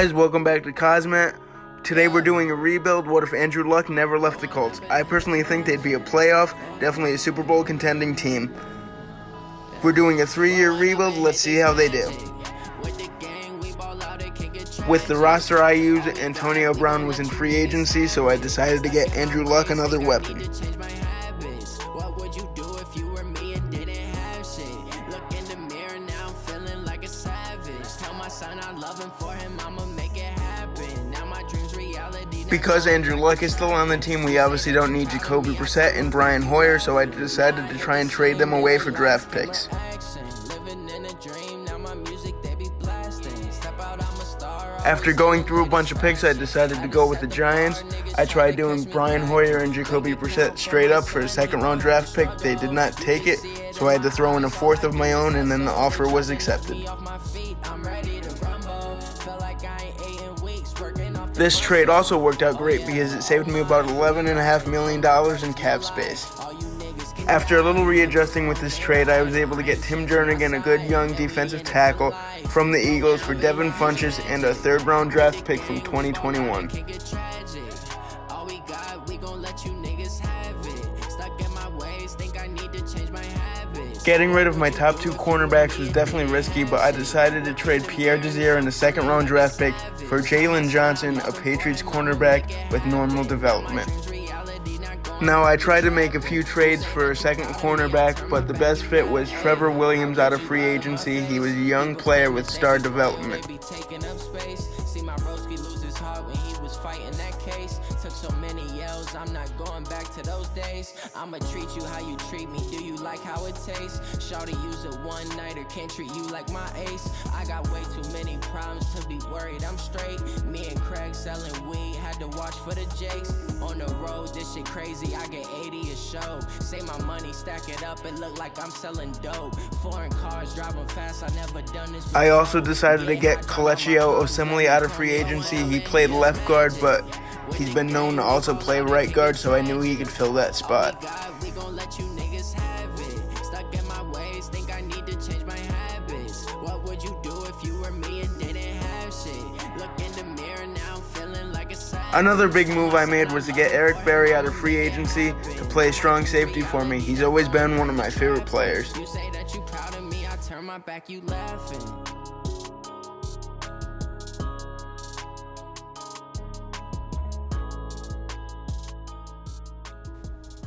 guys, welcome back to Cosmet. Today we're doing a rebuild. What if Andrew Luck never left the Colts? I personally think they'd be a playoff, definitely a Super Bowl contending team. We're doing a 3-year rebuild. Let's see how they do. With the roster I use, Antonio Brown was in free agency, so I decided to get Andrew Luck another weapon. Because Andrew Luck is still on the team, we obviously don't need Jacoby Brissett and Brian Hoyer, so I decided to try and trade them away for draft picks. After going through a bunch of picks, I decided to go with the Giants. I tried doing Brian Hoyer and Jacoby Brissett straight up for a second-round draft pick. They did not take it, so I had to throw in a fourth of my own, and then the offer was accepted. This trade also worked out great because it saved me about $11.5 million in cap space. After a little readjusting with this trade, I was able to get Tim Jernigan, a good young defensive tackle from the Eagles, for Devin Funchess and a third-round draft pick from 2021. Getting rid of my top two cornerbacks was definitely risky, but I decided to trade Pierre Desir and a second-round draft pick for Jalen Johnson, a Patriots cornerback with normal development. Now, I tried to make a few trades for a second cornerback, but the best fit was Trevor Williams out of free agency. He was a young player with star development. Took so many yells, I'm not going back to those days. I'ma treat you how you treat me. Do you like how it tastes? Shawty use a one-nighter, can't treat you like my ace. I got way too many problems to be worried I'm straight. Me and Craig selling weed, had to watch for the jakes. On the road, this shit crazy, I get 80 a show. Save my money, stack it up, it look like I'm selling dope. Foreign cars, driving fast, I never done this before. I also decided to get Kelechi Osemele out of free agency. He played left guard, but he's been known to also play right guard, so I knew he could fill that spot. Another big move I made was to get Eric Berry out of free agency to play strong safety for me. He's always been one of my favorite players. You say that you proud of me, I turn my back, you laughing.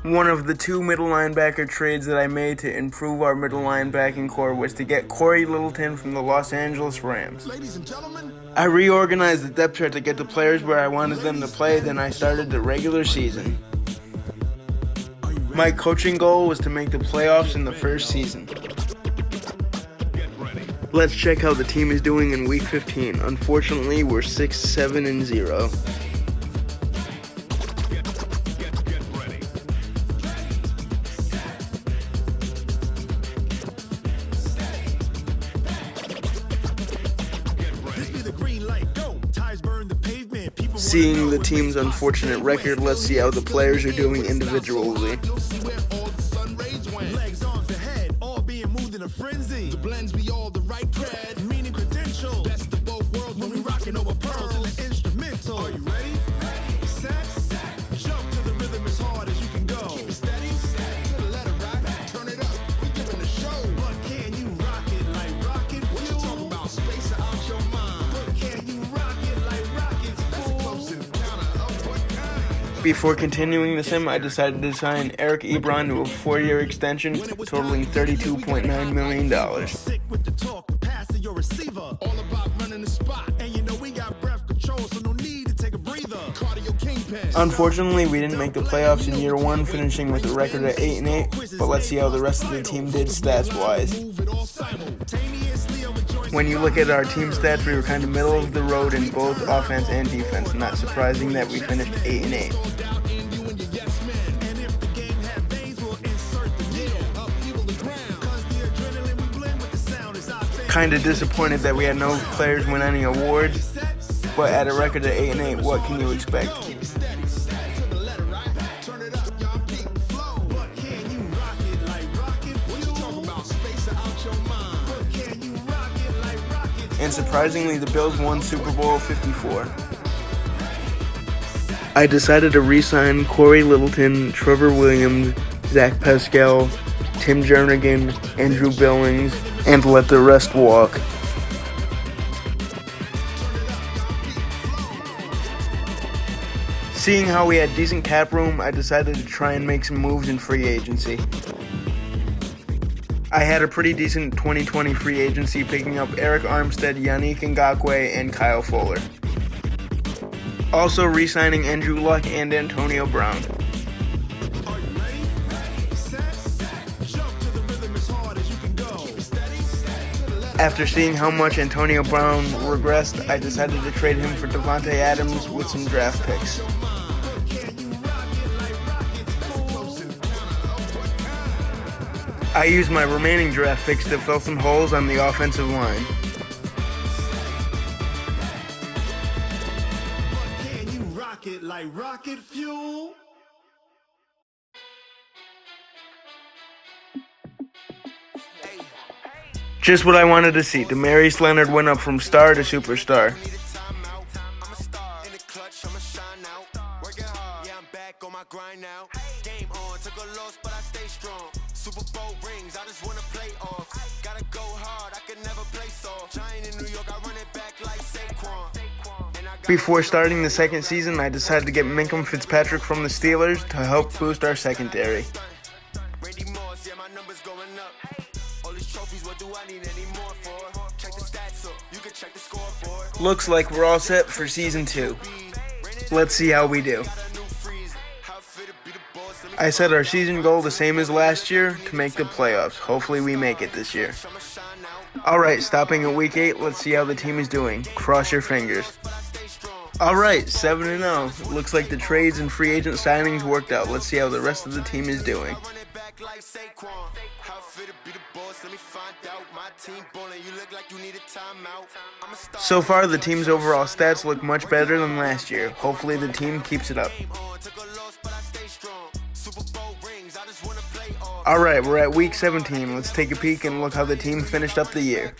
One of the two middle linebacker trades that I made to improve our middle linebacking core was to get Corey Littleton from the Los Angeles Rams. Ladies and gentlemen, I reorganized the depth chart to get the players where I wanted them to play, then I started the regular season. My coaching goal was to make the playoffs in the first season. Let's check how the team is doing in Week 15. Unfortunately, we're 6-7-0. Seeing the team's unfortunate record, let's see how the players are doing individually. Before continuing the sim, I decided to sign Eric Ebron to a 4-year extension totaling $32.9 million. Unfortunately, we didn't make the playoffs in year one, finishing with a record of 8-8, but let's see how the rest of the team did stats-wise. When you look at our team stats, we were kind of middle of the road in both offense and defense. Not surprising that we finished 8-8. Kind of disappointed that we had no players win any awards, but at a record of 8-8, what can you expect? and surprisingly, the Bills won Super Bowl 54. I decided to re-sign Corey Littleton, Trevor Williams, Zach Pascal, Tim Jernigan, Andrew Billings, and let the rest walk. Seeing how we had decent cap room, I decided to try and make some moves in free agency. I had a pretty decent 2020 free agency, picking up Eric Armstead, Yannick Ngakoue, and Kyle Fuller. Also re-signing Andrew Luck and Antonio Brown. After seeing how much Antonio Brown regressed, I decided to trade him for Devontae Adams with some draft picks. I used my remaining draft picks to fill some holes on the offensive line. Can you rock it like rocket fuel? Just what I wanted to see. Demarius Leonard went up from star to superstar. Super Bowl rings, I just wanna play off. Gotta go hard, I can never play soft. Giant in New York, I run it back like Saquon. Before starting the second season, I decided to get Minka Fitzpatrick from the Steelers to help boost our secondary. Looks like we're all set for season 2. Let's see how we do. I set our season goal the same as last year, to make the playoffs. Hopefully we make it this year. Alright, stopping at week 8, let's see how the team is doing. Cross your fingers. Alright, 7-0. Looks like the trades and free agent signings worked out. Let's see how the rest of the team is doing. So far, the team's overall stats look much better than last year. Hopefully the team keeps it up. Alright, we're at week 17. Let's take a peek and look how the team finished up the year.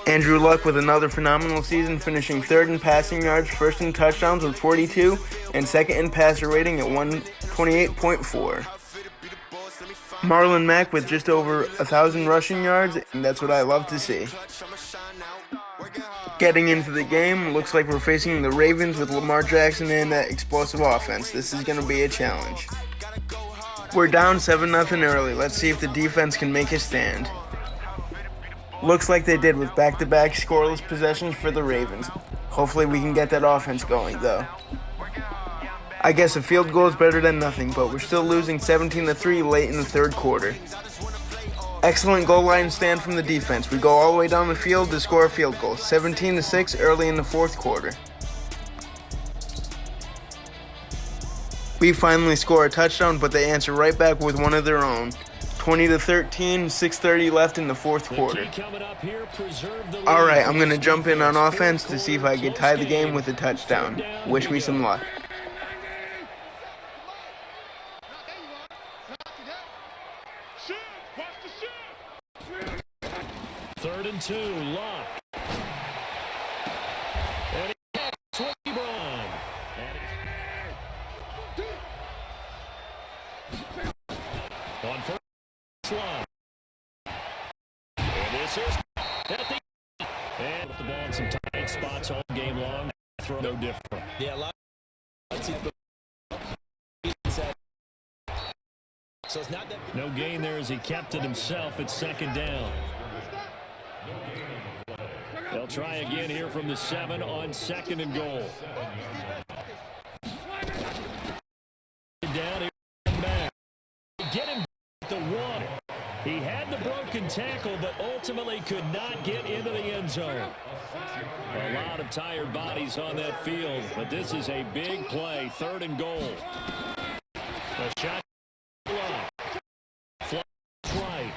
Andrew Luck with another phenomenal season, finishing 3rd in passing yards, 1st in touchdowns with 42, and 2nd in passer rating at 128.4. Marlon Mack with just over 1,000 rushing yards, and that's what I love to see. Getting into the game, looks like we're facing the Ravens with Lamar Jackson and that explosive offense. This is going to be a challenge. We're down 7-0 early. Let's see if the defense can make a stand. Looks like they did with back-to-back scoreless possessions for the Ravens. Hopefully we can get that offense going, though. I guess a field goal is better than nothing, but we're still losing 17-3 late in the 3rd quarter. Excellent goal line stand from the defense. We go all the way down the field to score a field goal. 17-6 early in the 4th quarter. We finally score a touchdown, but they answer right back with one of their own. 20-13, 6:30 left in the 4th quarter. Alright, I'm going to jump in on offense to see if I can tie the game with a touchdown. Wish me some luck. Third and 2, Luck. And he gets Brown. On first slide. And this is at the and the ball in some tight spots all game long. Throw no different. Yeah, a lot. So it's not that no gain there as he kept it himself at 2nd down. They'll try again here from the 7 on 2nd and goal. Down here and back. Get him at the 1. He had the broken tackle, but ultimately could not get into the end zone. A lot of tired bodies on that field, but this is a big play. 3rd and goal. A shot. Fly right.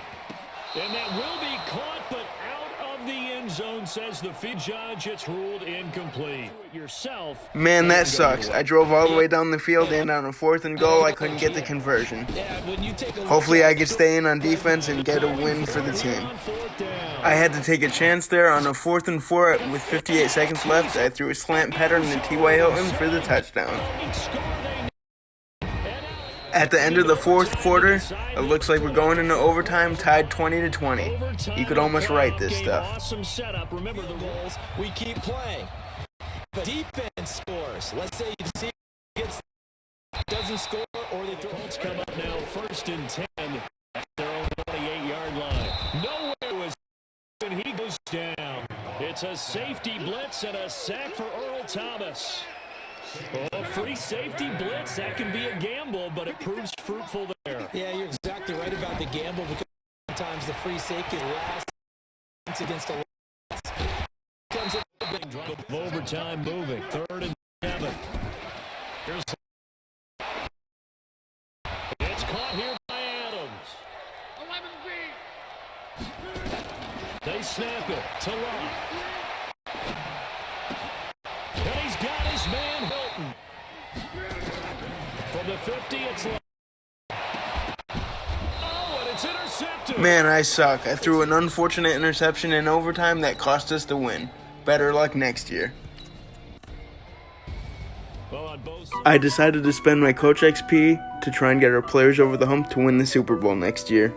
And that will be caught, but out of the end zone says the field judge, it's ruled incomplete. Yourself. Man, that sucks. I drove all the way down the field, and on a 4th and goal, I couldn't get the conversion. Hopefully I could stay in on defense and get a win for the team. I had to take a chance there on a 4th and 4 with 58 seconds left. I threw a slant pattern to T.Y. Hilton for the touchdown. At the end of the 4th quarter, it looks like we're going into overtime, tied 20-20. You could almost write this stuff. Awesome setup. Remember the rules. We keep playing. The defense scores. Let's say you see gets doesn't score or the Colts come up now 1st and 10 at their own 28-yard line. Nowhere was and he goes down. It's a safety blitz and a sack for Earl Thomas. Oh, free safety blitz, that can be a gamble, but it proves fruitful there. Yeah, you're exactly right about the gamble because sometimes the free safety lasts against the last. Comes a big drop. Overtime moving, 3rd and 7. Here's it's caught here by Adams. They snap it to Locke. And he's got his man Hilton. From the 50, it's Locke. Oh, and it's intercepted. Man, I suck. I threw an unfortunate interception in overtime that cost us the win. Better luck next year. I decided to spend my Coach XP to try and get our players over the hump to win the Super Bowl next year.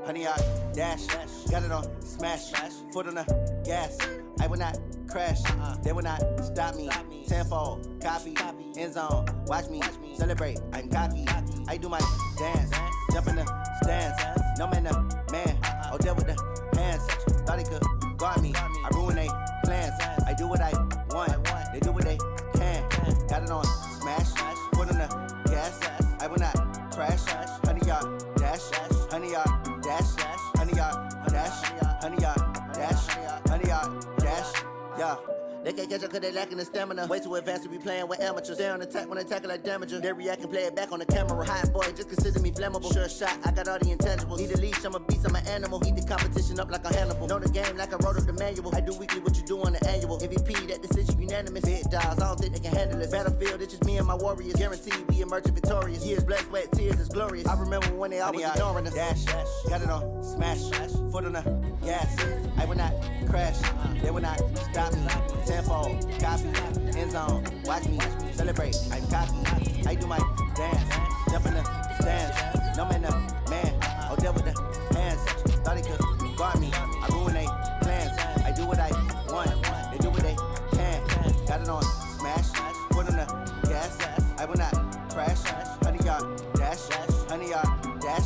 Honey, I dash, got it on smash, foot on the gas. I will not crash, they will not stop me. Tenfold, copy, end zone, watch me celebrate. I'm cocky, I do my dance, jump in the stands. No man, the man, oh, deal with the hands. Thought he could guard me, I ruin they plans. I do what I want, they do what they can. Got it on smash, foot on the gas. I will not crash, honey, y'all dash, honey, y'all dash, honey, y'all dash, honey, y'all dash, honey, y'all dash, yeah. They can't catch up cause they lacking the stamina. Way too advanced to be playing with amateurs. Stay on attack when they tackle like damager. They react and play it back on the camera. Hot boy, just consider me flammable. Sure shot, I got all the intangibles. Need a leash, I'm a beast, I'm an animal. Heat the competition up like a Hannibal. Know the game like I wrote up the manual. I do weekly what you do on the annual. MVP, that decision unanimous. Big dogs, I don't think they can handle it. Battlefield, it's just me and my warriors. Guaranteed we emerging victorious. Years, blood, sweat, tears, it's glorious. I remember when they always ignoring us. Dash, got it on smash, foot on the gas. I will not crash, they will not stop me. Tenfold, copy, end zone, watch me celebrate. I'm cocky, I do my dance, jump in the stands. No man, the man, oh, deal with the hands. Thought he could guard me, I ruin they plans. I do what I want, they do what they can. Got it on smash, foot on the gas. I will not crash, honey, y'all dash, honey, y'all dash,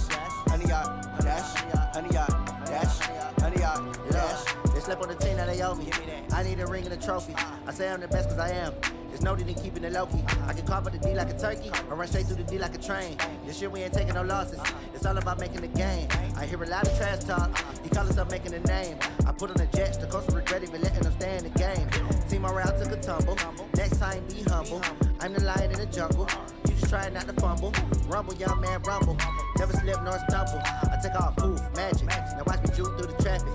honey, y'all dash, honey, y'all dash, honey, y'all dash. They slept on the team, now they owe me. I need a ring and a trophy. I say I'm the best cause I am. There's no need in keeping it low-key. I can carve up the D like a turkey, or run straight through the D like a train. This year we ain't taking no losses. It's all about making the game. I hear a lot of trash talk. He call himself making a name. I put on the Jets, the coach will regret even letting them stay in the game. Team around took a tumble. Next time be humble. I'm the lion in the jungle. You just try not to fumble. Rumble, young man, rumble. Never slip nor stumble. I take off, poof, magic. Now watch me juke through the traffic.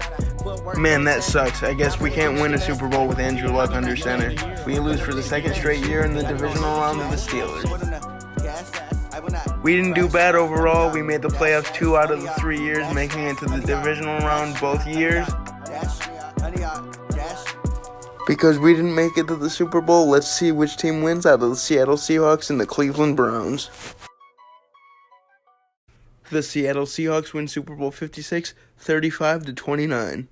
Man, that sucks. I guess we can't win a Super Bowl with Andrew Luck under center. We lose for the 2nd straight year in the divisional round of the Steelers. We didn't do bad overall. We made the playoffs 2 out of the 3 years, making it to the divisional round both years. Because we didn't make it to the Super Bowl, let's see which team wins out of the Seattle Seahawks and the Cleveland Browns. The Seattle Seahawks win Super Bowl 56, 35-29.